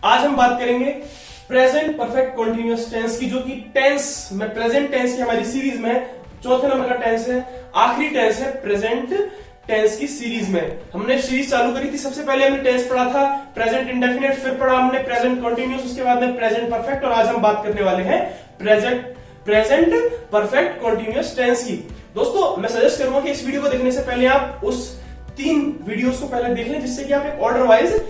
आज हम बात करेंगे प्रेजेंट परफेक्ट कंटीन्यूअस टेंस की, जो कि टेंस में प्रेजेंट टेंस की हमारी सीरीज में चौथे नंबर का टेंस है, आखिरी टेंस है प्रेजेंट टेंस की सीरीज में। हमने सीरीज चालू करी थी, सबसे पहले हमने टेंस पढ़ा था प्रेजेंट इंडेफिनिट, फिर पढ़ा हमने प्रेजेंट कंटीन्यूअस, उसके बाद में प्रेजेंट परफेक्ट, और आज हम बात करने वाले हैं प्रेजेंट परफेक्ट कंटीन्यूअस टेंस की। दोस्तों मैं सजेस्ट करूंगा कि इस वीडियो को देखने से पहले आप उस 3 वीडियोस को पहले देख लें, जिससे कि आप एक ऑर्डर वाइज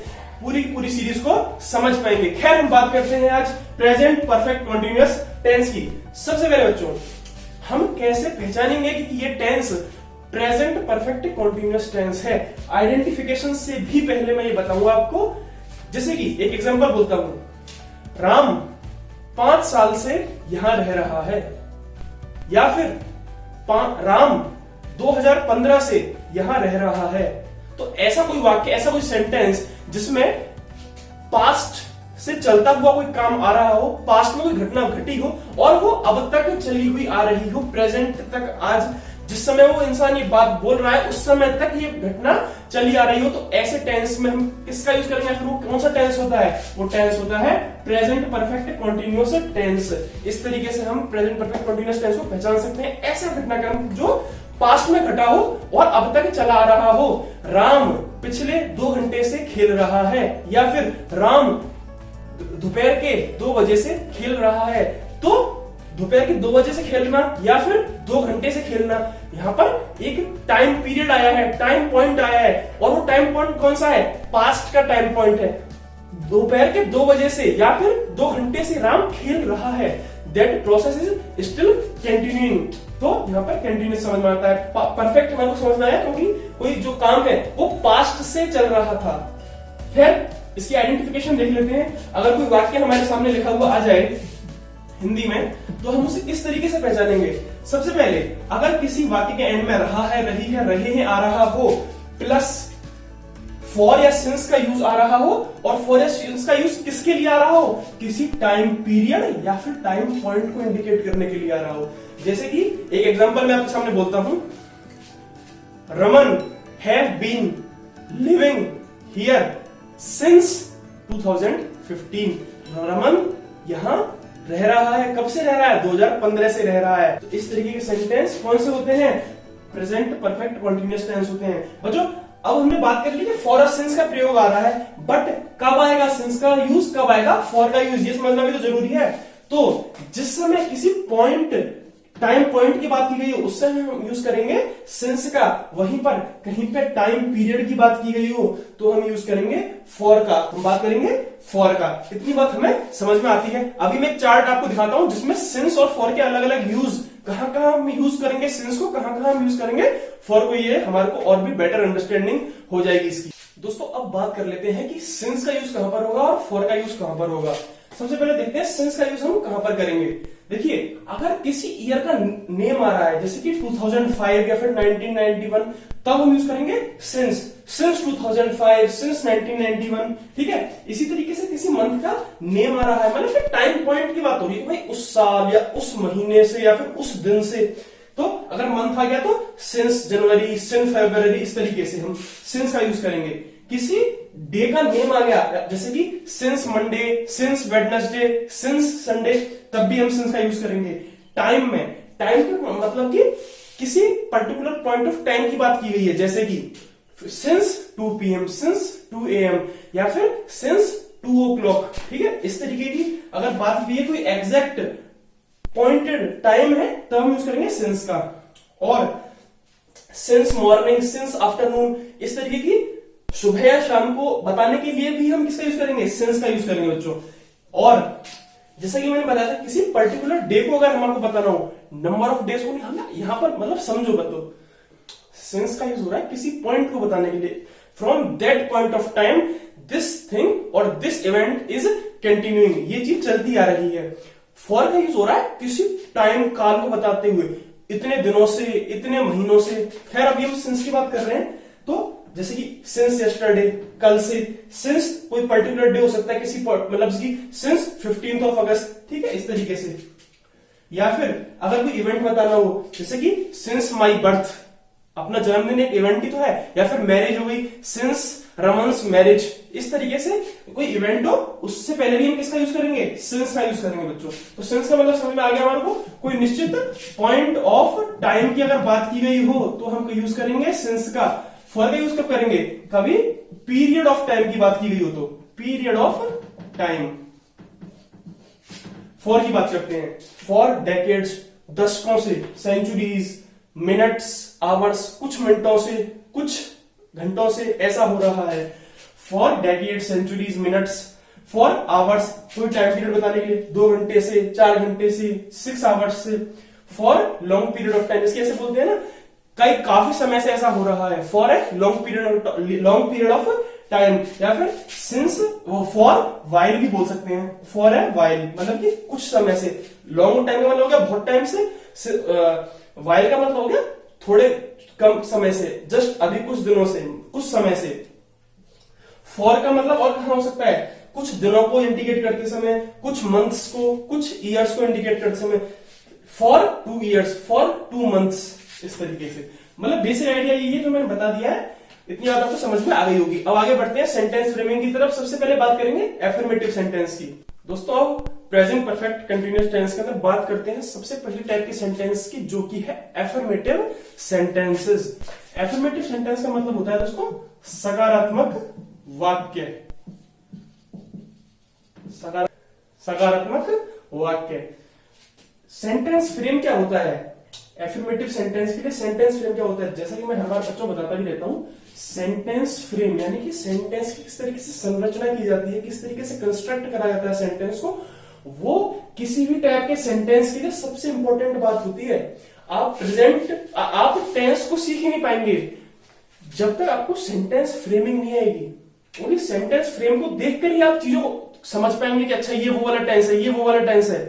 पूरी सीरीज को समझ पाएंगे। खैर हम बात करते हैं आज प्रेजेंट परफेक्ट कंटीन्यूअस टेंस की। सबसे पहले बच्चों हम कैसे पहचानेंगे कि ये tense present perfect continuous tense है। आइडेंटिफिकेशन से भी पहले मैं ये बताऊंगा आपको, जैसे कि एक एग्जांपल बोलता हूं, राम 5 साल से यहां रह रहा है, या फिर राम 2015 से यहां रह रहा है। तो ऐसा कोई वाक्य, ऐसा कोई सेंटेंस जिसमें पास्ट से चलता हुआ कोई काम आ रहा हो, पास्ट में कोई घटना घटी हो और वो अब तक चली हुई आ रही हो, प्रेजेंट तक, आज जिस समय वो इंसान ये बात बोल रहा है उस समय तक ये घटना चली आ रही हो, तो ऐसे टेंस में हम किसका यूज करेंगे? फिर वो कौन सा टेंस होता है? वो टेंस होता है प्रेजेंट परफेक्ट कंटीन्यूअस टेंस। इस तरीके से हम प्रेजेंट परफेक्ट कंटीन्यूअस टेंस को पहचान सकते हैं। ऐसा घटनाक्रम जो पास्ट में घटा हो और अब तक चला आ रहा हो। राम पिछले 2 घंटे से खेल रहा है, या फिर राम दोपहर के 2 बजे से खेल रहा है। तो दोपहर के 2 बजे से खेलना या फिर 2 घंटे से खेलना, यहां पर एक टाइम पीरियड आया है, टाइम पॉइंट आया है, और वो टाइम पॉइंट कौन सा है? पास्ट का टाइम पॉइंट है। दोपहर के 2 बजे से या फिर 2 घंटे से राम खेल रहा है। That process is still continuing. तो यहां पर कंटिन्यूअस समझ में आता है। परफेक्ट हमारे को समझ में आया, क्योंकि कोई जो काम है वो पास्ट से चल रहा था। फिर इसकी आइडेंटिफिकेशन देख लेते हैं। अगर कोई वाक्य हमारे सामने लिखा हुआ आ जाए हिंदी में, तो हम उसे इस तरीके से पहचानेंगे। सबसे पहले अगर किसी वाक्य के एंड में रहा है, रही है, रहे हैं आ रहा हो, प्लस फॉर या सिंस का यूज आ रहा हो, और फॉर या सिंस का यूज किसके लिए आ रहा हो? किसी टाइम पीरियड या फिर टाइम पॉइंट को इंडिकेट करने के लिए आ रहा हो। जैसे कि एक एग्जांपल मैं आपके सामने बोलता हूं, Raman have been living here since 2015। Raman यहां रह रहा है। कब से रह रहा है? 2015 से रह रहा है। तो इस तरीके के सेंटेंस कौन से होते हैं? प्रेजेंट परफेक्ट कंटीन्यूअस टेंस होते हैं। बच्चों अब हमने बात कर ली कि फॉर सिंस का प्रयोग आ रहा है, बट कब आएगा सिंस का यूज, कब आएगा फॉर का यूज, ये समझना भी तो जरूरी है। तो जिस समय किसी पॉइंट, टाइम पॉइंट की बात की गई हो, उस समय हम यूज करेंगे सिंस का। वहीं पर कहीं पे टाइम पीरियड की बात की गई हो तो हम यूज करेंगे फॉर का। हम बात करेंगे फॉर का। इतनी बात हमें समझ में आती है। अभी मैं एक चार्ट आपको दिखाता हूं जिसमें सिंस और फॉर के अलग अलग यूज, कहां कहां हम यूज करेंगे सिंस को, कहां कहां हम यूज करेंगे फॉर को। ये हमारे को और भी बेटर अंडरस्टैंडिंग हो जाएगी इसकी। दोस्तों अब बात कर लेते हैं कि सिंस का यूज कहां पर होगा और फॉर का यूज कहां पर होगा। सबसे पहले देखते हैं सिंस का यूज हम कहां पर करेंगे। देखिए अगर किसी ईयर का नेम आ रहा है, जैसे कि 2005 या फिर 1991, तब हम यूज करेंगे सिंस 2005, सिंस 1991। ठीक है, इसी तरीके से किसी मंथ का नेम आ रहा है, मतलब टाइम पॉइंट की बात हो रही है, भाई उस साल या उस महीने से या फिर उस दिन से। तो अगर मंथ आ गया तो सिंस जनवरी, सिंस फरवरी, इस तरीके से हम सिंस का यूज करेंगे। किसी डे का नेम आ गया, जैसे कि since Monday, since Wednesday, since Sunday, तब भी हम सिंस का यूज करेंगे। टाइम में, टाइम का मतलब कि किसी पर्टिकुलर पॉइंट ऑफ टाइम की बात की गई है, जैसे कि सिंस 2 PM, सिंस 2 AM, या फिर सिंस 2 o'clock। ठीक है, इस तरीके की अगर बात की है, कोई एग्जैक्ट पॉइंटेड टाइम है, तब हम यूज करेंगे सिंस का। और सिंस मॉर्निंग, सिंस आफ्टरनून, इस तरीके की सुबह या शाम को बताने के लिए भी हम किसका यूज करेंगे? सिंस का यूज करेंगे बच्चों। और जैसा कि मैंने बताया था, किसी पर्टिकुलर डे को अगर हमारे को बताना हो, नंबर ऑफ डेज को नहीं, यहां पर मतलब समझो बतो, सिंस का यूज हो रहा है किसी पॉइंट को बताने के लिए। From that point of time this thing और दिस इवेंट इज कंटिन्यूइंग, ये चीज चलती आ रही है। फॉर का यूज हो रहा है किसी टाइम काल को बताते हुए, इतने दिनों से, इतने महीनों से। खैर अभी हम सिंस की बात कर रहे हैं, तो जैसे कि सिंस यस्टरडे, कल से। सिंस कोई पर्टिकुलर डे हो सकता है, किसी मतलब सिंस 15th of August। ठीक है, इस तरीके से। या फिर अगर कोई इवेंट बताना हो, जैसे कि सिंस माई बर्थ, अपना जन्मदिन एक इवेंट ही तो है। या फिर मैरिज हो गई, सिंस रमन्स मैरिज, इस तरीके से कोई इवेंट हो उससे पहले भी हम किसका यूज करेंगे, सिंस का यूज करेंगे बच्चों। तो सिंस का मतलब समझ में आ गया हमारे को, कोई निश्चित पॉइंट ऑफ टाइम की अगर बात की गई हो तो हम यूज करेंगे सिंस का। फॉर का यूज कब करेंगे, कभी पीरियड ऑफ टाइम की बात की गई हो तो पीरियड ऑफ टाइम फॉर की बात करते हैं। फॉर डेकेड्स, दशकों से, सेंचुरीज, मिनट्स, आवर्स, कुछ मिनटों से, कुछ घंटों से ऐसा हो रहा है। For decades, centuries, minutes, for hours, कोई टाइम पीरियड बताने के लिए, 2 घंटे से, 4 घंटे से, 6 आवर्स से। For long period of time, इसके ऐसे बोलते हैं ना, कई काफी समय से ऐसा हो रहा है, for a long period of time. या फिर सिंस, फॉर वाइल भी बोल सकते हैं, फॉर ए वाइल मतलब कि कुछ समय से। लॉन्ग टाइम का मतलब हो गया बहुत टाइम से, वाइल का मतलब हो गया थोड़े कम समय से, जस्ट अभी कुछ दिनों से, कुछ समय से। फॉर का मतलब और कहां हो सकता है, कुछ दिनों को इंडिकेट करते समय, कुछ मंथ्स को, कुछ ईयर्स को इंडिकेट करते समय। फॉर 2 ईयर्स, फॉर 2 मंथ्स, इस तरीके से। मतलब बेसिक आइडिया यही है जो मैंने बता दिया है, इतनी बात आपको समझ में आ गई होगी। अब आगे बढ़ते हैं सेंटेंस फ्रेमिंग की तरफ। सबसे पहले बात करेंगे एफर्मेटिव सेंटेंस की। दोस्तों अब प्रेजेंट परफेक्ट कंटिन्यूअस टेंस के अंदर बात करते हैं सबसे पहली टाइप की सेंटेंस की, जो की है एफर्मेटिव सेंटेंसेस। एफर्मेटिव सेंटेंस का मतलब होता है दोस्तों सकारात्मक वाक्य, सकारात्मक वाक्य। सेंटेंस फ्रेम क्या होता है, एफर्मेटिव सेंटेंस के लिए सेंटेंस फ्रेम क्या होता है, जैसा कि मैं हर बार बच्चों को बताता भी रहता हूं, सेंटेंस फ्रेम यानी कि सेंटेंस की किस तरीके से संरचना की जाती है, किस तरीके से कंस्ट्रक्ट करा जाता है सेंटेंस को, वो किसी भी टाइप के सेंटेंस के लिए सबसे इंपॉर्टेंट बात होती है। आप टेंस को सीख ही नहीं पाएंगे जब तक आपको सेंटेंस फ्रेमिंग नहीं आएगी। और इस सेंटेंस फ्रेम को देखकर ही आप चीजों को समझ पाएंगे कि अच्छा ये वो वाला टेंस है, ये वो वाला टेंस है,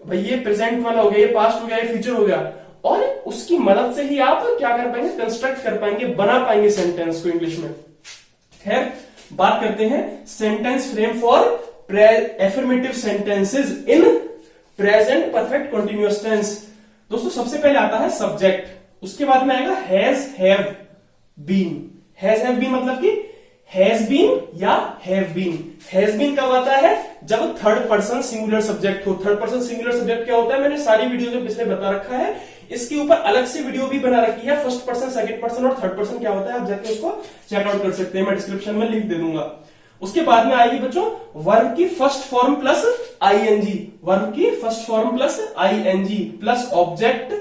भाई ये प्रेजेंट वाला हो गया, ये पास्ट हो गया, ये फ्यूचर हो गया। और उसकी मदद से ही आप क्या कर पाएंगे, कंस्ट्रक्ट कर पाएंगे, बना पाएंगे सेंटेंस को इंग्लिश में। खैर बात करते हैं sentence frame for affirmative sentences in present perfect continuous tense. दोस्तों सबसे पहले आता है सब्जेक्ट, उसके बाद में आएगा has, have, been. Has, have, been मतलब कि हैज बीन या हैव बीन। हैज बीन कब आता है, जब थर्ड पर्सन सिंगुलर सब्जेक्ट हो। थर्ड पर्सन सिंगुलर सब्जेक्ट क्या होता है, मैंने सारी वीडियो में पिछले बता रखा है, इसके ऊपर अलग से वीडियो भी बना रखी है। फर्स्ट पर्सन, सेकंड पर्सन और थर्ड पर्सन क्या होता है, आप जाके उसको चेकआउट कर सकते हैं, मैं डिस्क्रिप्शन में लिंक दे दूंगा। उसके बाद में आएगी बच्चों वर्ब की first form plus ING, verb की first form plus ING plus object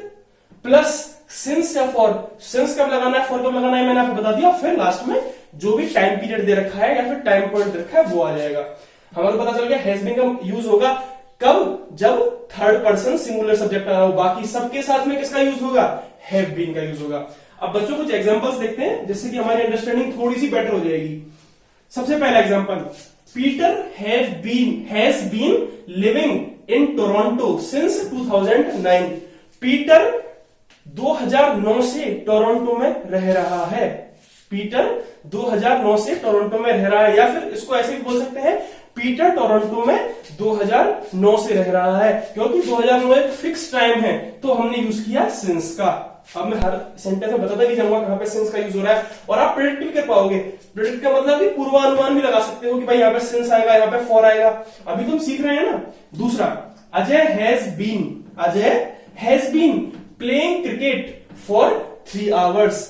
plus since या फॉर। सिंस कब लगाना है, फॉर कब लगाना है, मैंने आपको बता दिया। फिर लास्ट में जो भी टाइम पीरियड दे रखा है या फिर टाइम पॉइंट दे रखा है वो आ जाएगा। हमारे पता चल गया हैज बीन का यूज होगा कब, जब थर्ड पर्सन सिंगुलर सब्जेक्ट आ रहा हो। बाकी सबके साथ में किसका यूज होगा, हैव बीन का यूज होगा। अब बच्चों कुछ एग्जांपल्स देखते हैं जिससे कि हमारी अंडरस्टैंडिंग थोड़ी सी बेटर हो जाएगी। सबसे पहला example, Peter has been living in Toronto since 2009। Peter 2009 से टोरंटो में रह रहा है। पीटर 2009 से टोरंटो में रह रहा है, या फिर इसको ऐसे भी बोल सकते हैं पीटर टोरंटो में 2009 से रह रहा है, क्योंकि 2009 एक फिक्स टाइम है तो हमने यूज किया सिंस का। अब मैं हर सेंटेंस में बताता भी जाऊंगा कहां पे सिंस का यूज हो रहा है, और आप प्रेडिक्ट भी कर पाओगे। प्रेडिक्ट का मतलब कि पूर्वानुमान भी लगा सकते हो कि भाई यहाँ पे सिंस आएगा, यहाँ पे फॉर आएगा। अभी तुम सीख रहे हैं ना। दूसरा, Ajay has been playing cricket for 3 hours.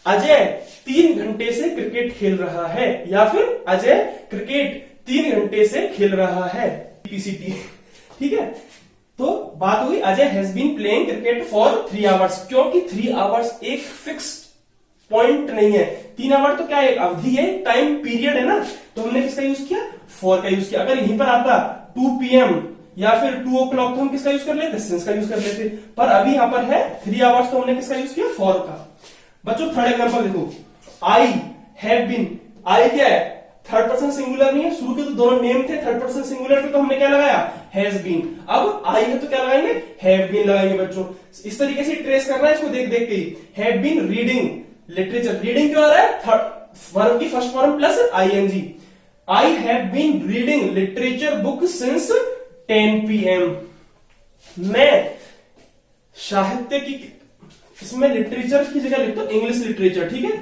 Ajay 3 घंटे से क्रिकेट खेल रहा है, या फिर अजय क्रिकेट 3 घंटे से खेल रहा है, पीसीटी। ठीक है, तो बात हुई Ajay has been playing cricket for 3 hours, क्योंकि 3 आवर्स एक फिक्स पॉइंट नहीं है। 3 आवर तो क्या है, अवधि है, टाइम पीरियड है ना, तो हमने किसका यूज किया, फॉर का यूज किया। अगर यहीं पर आता 2 PM या फिर 2 o'clock तो हम किसका यूज कर लेते, सिंस का यूज कर लेते। पर अभी यहां पर है 3 आवर्स तो हमने किसका यूज किया, फॉर का। बच्चों थर्ड एग्जांपल देखो, आई हैव बीन। आई क्या है, थर्ड पर्सन सिंगुलर नहीं है, शुरू के तो दोनों नेम थे, थर्ड पर्सन सिंगुलर थे तो हमने क्या लगाया, हैज बीन। अब आई है तो क्या लगाएंगे, हैव बीन लगाएंगे। बच्चों इस तरीके से ट्रेस करना है इसको देख देख के ही। Have been reading literature, reading क्यों आ रहा है, थर्ड वर्ब की first form plus ING. I have been reading literature book since 10 PM। मैं साहित्य की, इसमें लिटरेचर की जगह लिखता हूं इंग्लिश लिटरेचर, ठीक है।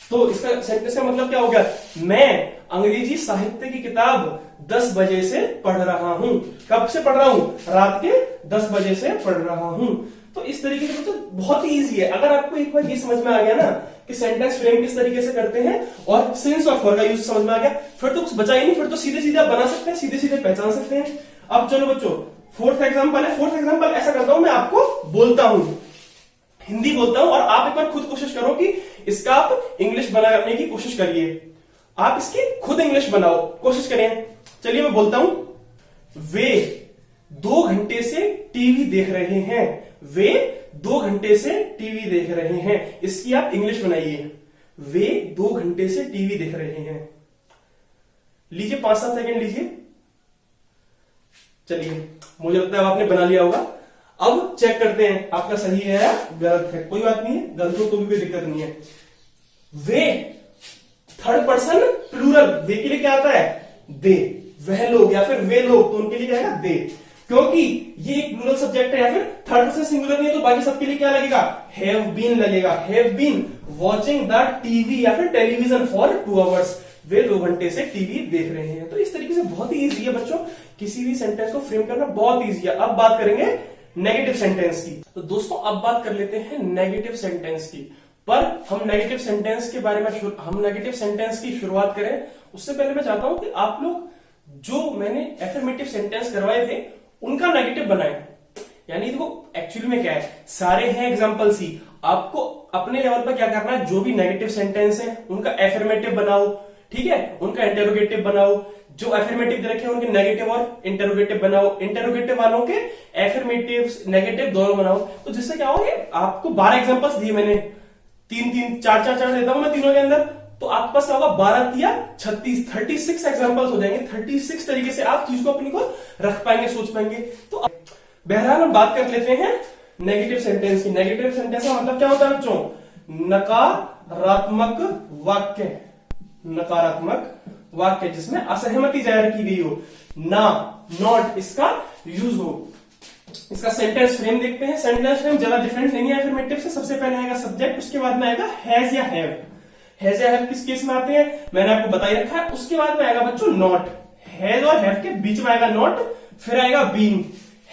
तो इसका सेंटेंस का मतलब क्या हो गया, मैं अंग्रेजी साहित्य की किताब 10 बजे से पढ़ रहा हूं। कब से पढ़ रहा हूं, रात के 10 बजे से पढ़ रहा हूं। तो इस तरीके से तो बहुत ही ईजी है। अगर आपको एक बार ये समझ में आ गया ना कि सेंटेंस फ्रेम किस तरीके से करते हैं और सिंस और फॉर का यूज समझ में आ गया, फिर तो कुछ बचा ही नहीं, फिर तो सीधे सीधे आप बना सकते हैं, सीधे सीधे पहचान सकते हैं। अब चलो बच्चों, फोर्थ एग्जांपल है। फोर्थ एग्जांपल ऐसा करता हूं, मैं आपको बोलता हूं, हिंदी बोलता हूं और आप एक बार खुद कोशिश करो कि इसका आप इंग्लिश बनाने की कोशिश करिए। आप इसकी खुद इंग्लिश बनाओ, कोशिश करें। चलिए मैं बोलता हूं, वे 2 घंटे से टीवी देख रहे हैं। वे 2 घंटे से टीवी देख रहे हैं। इसकी आप इंग्लिश बनाइए। वे 2 घंटे से टीवी देख रहे हैं। लीजिए 5-7 सेकंड लीजिए। चलिए, मुझे लगता है अब आपने बना लिया होगा। अब चेक करते हैं आपका सही है या गलत है। कोई बात नहीं है, गलत हो तो भी कोई दिक्कत नहीं है। वे, थर्ड पर्सन प्लूरल, वे के लिए क्या आता है, दे, वह लोग या फिर वे लोग, तो उनके लिए क्या है, दे। क्योंकि ये एक प्लूरल सब्जेक्ट है या फिर थर्ड पर्सन सिंगुलर नहीं है, तो बाकी सबके लिए क्या लगेगा, हैव बीन लगेगा। Have been watching the TV या फिर टेलीविजन फॉर 2 आवर्स। वे 2 घंटे से टीवी देख रहे हैं। तो इस तरीके से बहुत ही ईजी है बच्चों, किसी भी सेंटेंस को फ्रेम करना बहुत ईजी है। अब बात करेंगे नेगेटिव सेंटेंस की। तो दोस्तों अब बात कर लेते हैं नेगेटिव सेंटेंस की। पर हम नेगेटिव सेंटेंस के बारे में हम नेगेटिव सेंटेंस की शुरुआत करें उससे पहले मैं चाहता हूं कि आप लोग जो मैंने एफर्मेटिव सेंटेंस करवाए थे उनका नेगेटिव बनाएं। यानी देखो एक्चुअली में क्या है, सारे हैं एग्जांपल्स ही, आपको अपने लेवल पर क्या करना है, जो भी नेगेटिव सेंटेंस है उनका एफर्मेटिव बनाओ, ठीक है, उनका इंटेरोगेटिव बनाओ। जो एफर्मेटिव दे रखे हैं उनके नेगेटिव और इंटेरोगेटिव बनाओ, इंटेरोगेटिव वालों के एफर्मेटिव नेगेटिव दोनों बनाओ। तो जिससे क्या होगा, आपको 12 एग्जांपल्स दिए मैंने, 3-3 4-4 देता हूं मैं तीनों के अंदर, तो आपके पास क्या होगा, 12 या 36 एग्जांपल्स हो जाएंगे। 36 तरीके से आप चीज को अपनी को रख पाएंगे, सोच पाएंगे। तो बहरहाल हम बात कर लेते हैं नेगेटिव सेंटेंस की। नेगेटिव सेंटेंस का मतलब क्या होता है बच्चों, नकारात्मक वाक्य। नकारात्मक वाक्य जिसमें असहमति जाहिर की गई हो, ना, नॉट इसका यूज हो। इसका सेंटेंस फ्रेम देखते हैं। सेंटेंस फ्रेम ज्यादा डिफरेंट नहीं है एफर्मेटिव से। सबसे पहले आएगा सब्जेक्ट, उसके बाद में आएगा हैज या हैव। हैज या हैव किस केस में आते हैं मैंने आपको बता ही रखा है। उसके बाद में आएगा बच्चों नॉट। हैज और हैव के बीच में आएगा नॉट, फिर आएगा बीन,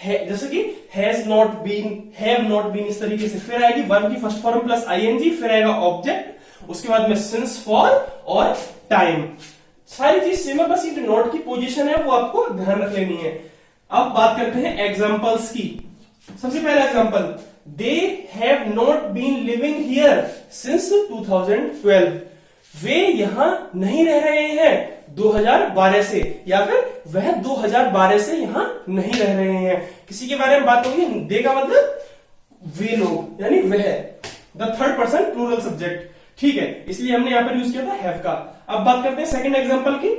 जैसे कि has not been, have not been, इस तरीके से। फिर आएगी वर्ब की फर्स्ट फॉर्म प्लस आईएनजी, फिर आएगा ऑब्जेक्ट, उसके बाद में सिंस, फॉर और टाइम। सारी चीज सेम है, बस ये जो नॉट की पोजीशन है वो आपको ध्यान रख लेनी है। अब बात करते हैं एग्जांपल्स की। सबसे पहला example, they have not been living here since 2012। वे यहां नहीं रह रहे हैं 2012 से, या फिर वह 2012 से यहां नहीं रह रहे हैं। किसी के बारे में बात होगी, दे का मतलब वे लोग, यानी वह, the third person plural subject, ठीक है, इसलिए हमने यहां पर यूज किया था हैव का। अब बात करते हैं सेकंड एग्जांपल की।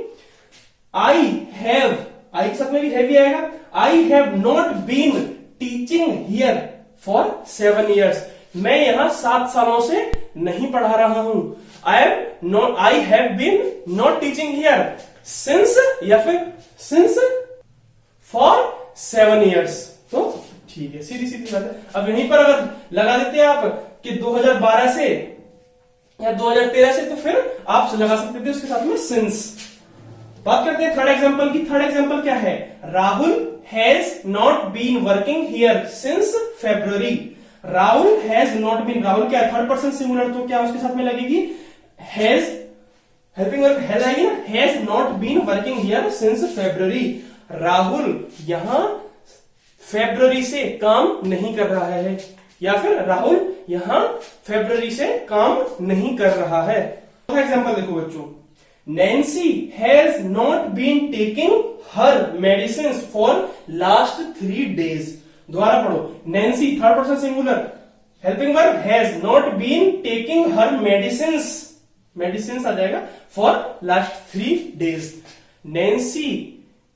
आई हैव, आई के साथ में भी हैव ही आएगा। I have not been teaching here for 7 years। मैं यहां 7 सालों से नहीं पढ़ा रहा हूं। I have been not teaching here since, या फिर सिंस फॉर 7 years। तो ठीक है, सीधी सीधी बात है। अब यहीं पर अगर लगा देते हैं आप कि 2012 से या 2013 से, तो फिर आप लगा सकते थे उसके साथ में सिंस। बात करते हैं थर्ड एग्जांपल की। थर्ड एग्जांपल क्या है, Rahul has not been working here since February। Rahul has not been, Rahul क्या है, थर्ड पर्सन सिंगुलर, तो क्या उसके साथ में लगेगी हैज, हेल्पिंग वर्ब हैज आएगी ना, has not been working here since February। Rahul यहां February से काम नहीं कर रहा है, या फिर राहुल यहां February से काम नहीं कर रहा है। तो एग्जांपल देखो बच्चों, Nancy has not been taking her medicines for last 3 days। दोबारा पढ़ो, Nancy third person singular, helping verb has not been taking her medicines, medicine आ जाएगा, for last 3 days। Nancy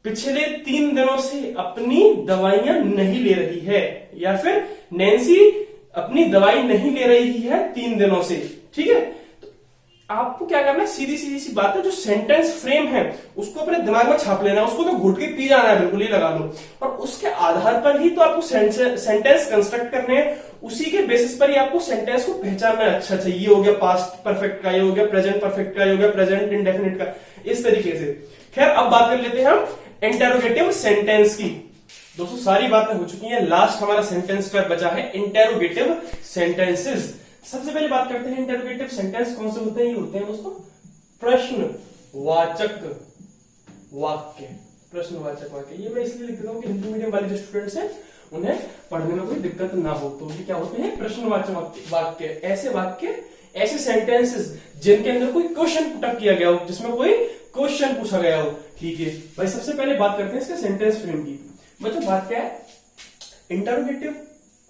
पिछले 3 दिनों से अपनी दवाइयां नहीं ले रही है, या फिर नैन्सी अपनी दवाई नहीं ले रही है 3 दिनों से, ठीक है। आपको क्या करना है, सीधी सीधी सी बात है, जो सेंटेंस फ्रेम है उसको अपने दिमाग में छाप लेना है, उसको तो घुट के पी जाना है, बिल्कुल ही लगा लो, और उसके आधार पर ही तो आपको सेंटेंस कंस्ट्रक्ट करने हैं, उसी के बेसिस पर ही आपको सेंटेंस को पहचानना है। अच्छा ये हो गया पास्ट परफेक्ट का, ये हो गया प्रेजेंट परफेक्ट का, ये हो गया प्रेजेंट इंडेफिनिट का, इस तरीके से। खैर अब बात कर लेते हैं हम इंटेरोगेटिव सेंटेंस की। दोस्तों सारी बातें हो चुकी हैं, लास्ट हमारा सेंटेंस का बचा है इंटेरोगेटिव सेंटेंसेस। सबसे पहले बात करते हैं इंटेरोगेटिव सेंटेंस कौन से होते हैं। ये होते हैं दोस्तों प्रश्नवाचक वाक्य। प्रश्नवाचक वाक्य ये मैं इसलिए लिख देता हूं कि हिंदी मीडियम वाले जो स्टूडेंट्स हैं उन्हें पढ़ने में कोई दिक्कत ना हो। तो ये क्या होते हैं प्रश्नवाचक वाक्य। ऐसे वाक्य, ऐसे सेंटेंसेस जिनके अंदर कोई क्वेश्चन पुटअप किया गया हो, जिसमें कोई क्वेश्चन पूछा गया हो। ठीक है भाई, सबसे पहले बात करते हैं इसके सेंटेंस फ्रेम की। बच्चों बात क्या है, इंटरोगेटिव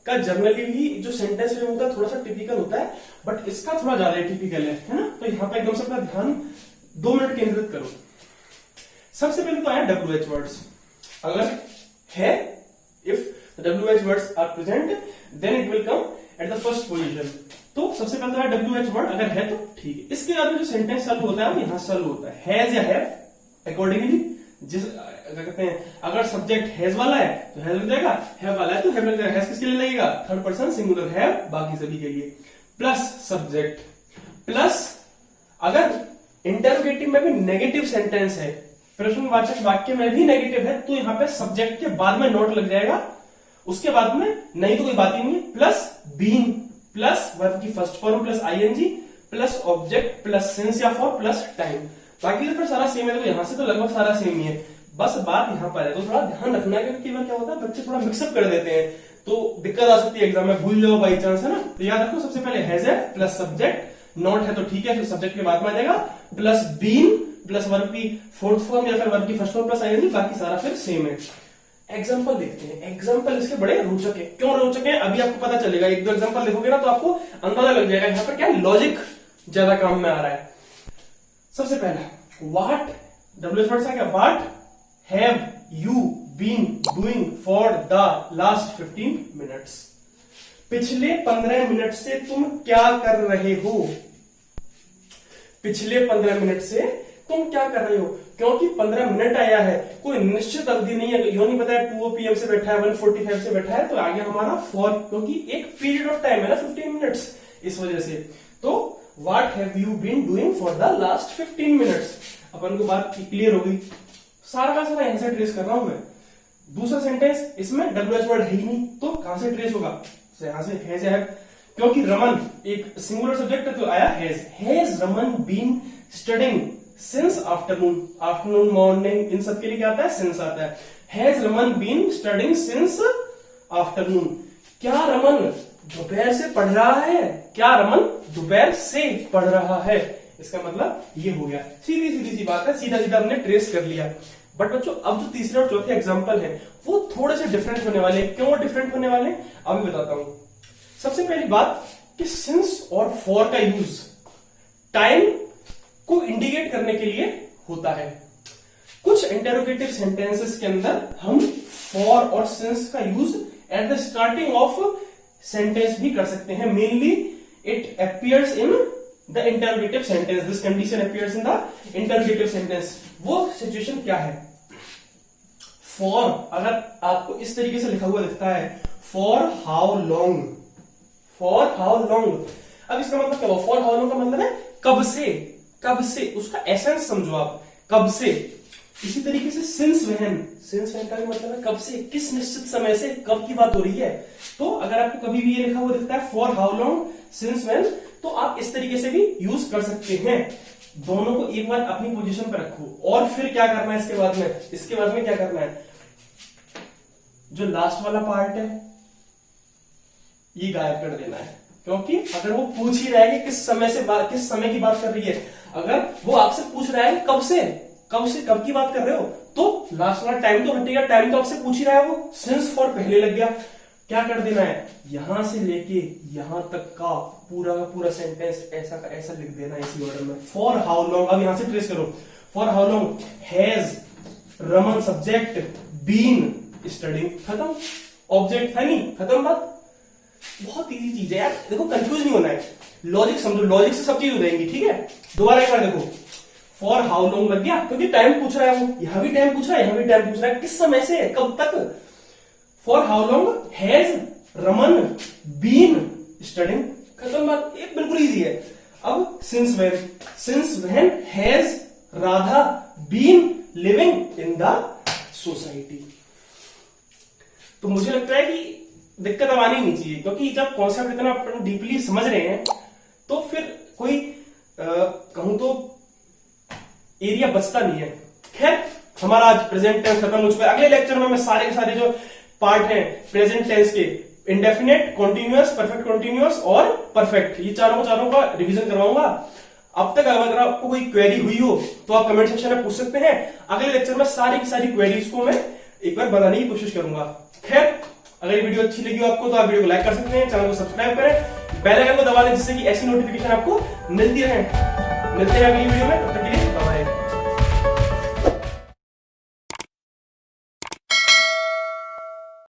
का जनरली भी जो सेंटेंस फ्रेम होता है थोड़ा सा टिपिकल होता है, बट इसका थोड़ा ज्यादा टिपिकल है ना। तो यहां पे एकदम से अपना ध्यान 2 मिनट केंद्रित करो। सबसे पहले तो आया WH वर्ड्स। अगर है, if WH words are present, then it will come at the first position। तो सबसे पहले तो है WH word, अगर है तो ठीक है। इसके बाद में जो सेंटेंस चालू होता है वो यहां चालू होता है हैज या हैव, अकॉर्डिंगली जिस क्या कहते हैं, अगर सब्जेक्ट हैज वाला है तो हैज लग जाएगा, हैव वाला है तो हैव लग जाएगा। हैज किसके लिए लगेगा, थर्ड पर्सन सिंगुलर, हैव बाकी सभी के लिए, प्लस सब्जेक्ट, प्लस अगर इंटरोगेटिव में भी नेगेटिव सेंटेंस है, प्रश्नवाचक वाक्य में भी नेगेटिव है, तो यहां पे सब्जेक्ट के बाद में नोट लग जाएगा, उसके बाद में नहीं तो कोई बात ही नहीं है, प्लस बीइंग, प्लस वर्ब की first form, plus ING, plus object, plus since या फॉर, प्लस टाइम। बाकी तो फिर सारा सेम है। तो यहां से तो लगभग सारा सेम ही है, बस बात यहां पर है। तो थोड़ा ध्यान रखना है, क्योंकि क्या होता है बच्चे थोड़ा मिक्सअप कर देते हैं, तो दिक्कत आ सकती है एग्जाम में, भूल जाओ बाई चांस, है ना। तो याद रखो सबसे पहले हैज है प्लस सब्जेक्ट, नॉट है तो ठीक है, फिर सब्जेक्ट के बाद में आ जाएगा, प्लस बीइंग, प्लस वर्ब की फोर्थ फॉर्म या फिर वर्ब की फर्स्ट फॉर्म, प्लस आईएनजी, बाकी सारा फिर सेम है। एग्जाम्पल देखते हैं। एग्जाम्पल इसके बड़े रोचक है। क्यों रोचक है अभी आपको पता चलेगा। एक दो एग्जाम्पल देखोगे ना तो आपको अंदाजा लग जाएगा यहाँ पर क्या लॉजिक ज्यादा काम में आ रहा है। सबसे पहला व्हाट, WH वर्ड से क्या, what have you been doing for the last 15 minutes. पिछले 15 मिनट से तुम क्या कर रहे हो। पिछले 15 मिनट से तुम क्या कर रहे हो, क्योंकि 15 मिनट आया है, कोई निश्चित अवधि नहीं है, यो नहीं बताया 2 PM से बैठा है, 1:45 से बैठा है, तो आगे हमारा फॉर, क्योंकि एक पीरियड ऑफ टाइम है ना 15 मिनट्स, इस वजह से। तो what have you been doing for the last 15 minutes. अपन को बात क्लियर हो गई। सारा का सारा यहां से ट्रेस कर रहा हूं मैं। दूसरा सेंटेंस, इसमें WH वर्ड है ही नहीं, तो कहां से ट्रेस होगा, यहां से हैज है, क्योंकि रमन एक सिंगुलर सब्जेक्ट है, तो आया has Raman been studying since afternoon. Afternoon, morning, इन सब के लिए क्या आता है, सिंस आता है। Has Raman been studying since afternoon. क्या रमन दोपहर से पढ़ रहा है, क्या रमन दोपहर से पढ़ रहा है, इसका मतलब ये हो गया। सीधी सीधी सी बात है, सीधा सीधा हमने ट्रेस कर लिया। बट बच्चों अब जो तीसरे और चौथे एग्जाम्पल है वो थोड़े से डिफरेंट होने वाले। क्यों डिफरेंट होने वाले अभी बताता हूं। सबसे पहली बात कि सिंस और फॉर का यूज टाइम को इंडिकेट करने के लिए होता है। कुछ इंटेरोगेटिव सेंटेंसेस के अंदर हम फॉर और सिंस का use at the starting of sentence भी कर सकते हैं। Mainly it appears in the interrogative sentence, this condition appears in the interrogative sentence. वो सिचुएशन क्या है, फॉर अगर आपको इस तरीके से लिखा हुआ दिखता है, for how long, for how long. अब इसका मतलब क्या हुआ, फॉर हाउ लॉन्ग का मतलब है कब से, कब से, उसका एसेंस समझो आप, कब से। इसी तरीके से सिंस व्हेन, सिंस व्हेन का भी मतलब है कब से, किस निश्चित समय से, कब की बात हो रही है। तो अगर आपको कभी भी ये लिखा हुआ दिखता है for how long, since when, तो आप इस तरीके से भी यूज कर सकते हैं। दोनों को एक बार अपनी पोजीशन पर रखो। और फिर क्या करना है इसके बाद में, इसके बाद में क्या करना है, जो लास्ट वाला पार्ट है ये गायब कर देना है। क्योंकि अगर वो पूछ ही रहा है कि किस समय से बात, किस समय की बात कर रही है, अगर वो आपसे पूछ रहा है कब से, कब से कब की बात कर रहे हो, तो लास्ट वाला टाइम तो हटेगा। टाइम तो आपसे पूछ ही रहा है वो, सिंस फॉर पहले लग गया। क्या कर देना है, यहां से लेके यहां तक का पूरा का पूरा सेंटेंस ऐसा का ऐसा लिख देना है इसी ऑर्डर में। फॉर हाउ लॉन्ग, अब यहां से ट्रेस करो, for how long has Raman subject been studying, खत्म। ऑब्जेक्ट है नहीं, खत्म बात। बहुत इजी चीज है यार, देखो कंफ्यूज नहीं होना है, लॉजिक समझो, लॉजिक से सब चीज हो जाएंगी। ठीक है, दोबारा एक बार देखो, फॉर हाउ लॉन्ग लग गया क्योंकि टाइम पूछ रहा है वो, यहां भी टाइम पूछ रहा है, यहां भी टाइम पूछ रहा है, किस समय से, कब तक। For how long has Raman been studying, खत्म बात, ये बिल्कुल इजी है। अब since when has Radha been living in the society. तो मुझे लगता है कि दिक्कत अब आनी नहीं चाहिए, क्योंकि जब कॉन्सेप्ट इतना अपन डीपली समझ रहे हैं तो फिर कोई कहूं तो एरिया बचता नहीं है। खैर, हमारा आज प्रेजेंट टेंस खत्म हो चुका है। अगले लेक्चर में मैं सारे के सारे जो पार्ट हैं प्रेजेंट टेंस के, इंडेफिनेट, कॉन्टिन्यूअस, परफेक्ट कॉन्टिन्यूअस और परफेक्ट, ये चारों का रिवीजन करवाऊंगा। अब तक अगर आपको कोई क्वेरी हुई हो तो आप कमेंट सेक्शन में पूछ सकते हैं। अगले लेक्चर में सारी की सारी क्वेरीज को मैं एक बार बताने की कोशिश करूंगा। खैर, अगर ये वीडियो अच्छी लगी हो आपको तो आप वीडियो को लाइक कर सकते हैं, चैनल को सब्सक्राइब करें, बेल आइकन को दबा दें जिससे कि ऐसी नोटिफिकेशन आपको मिलती रहे। मिलते हैं अगली वीडियो में।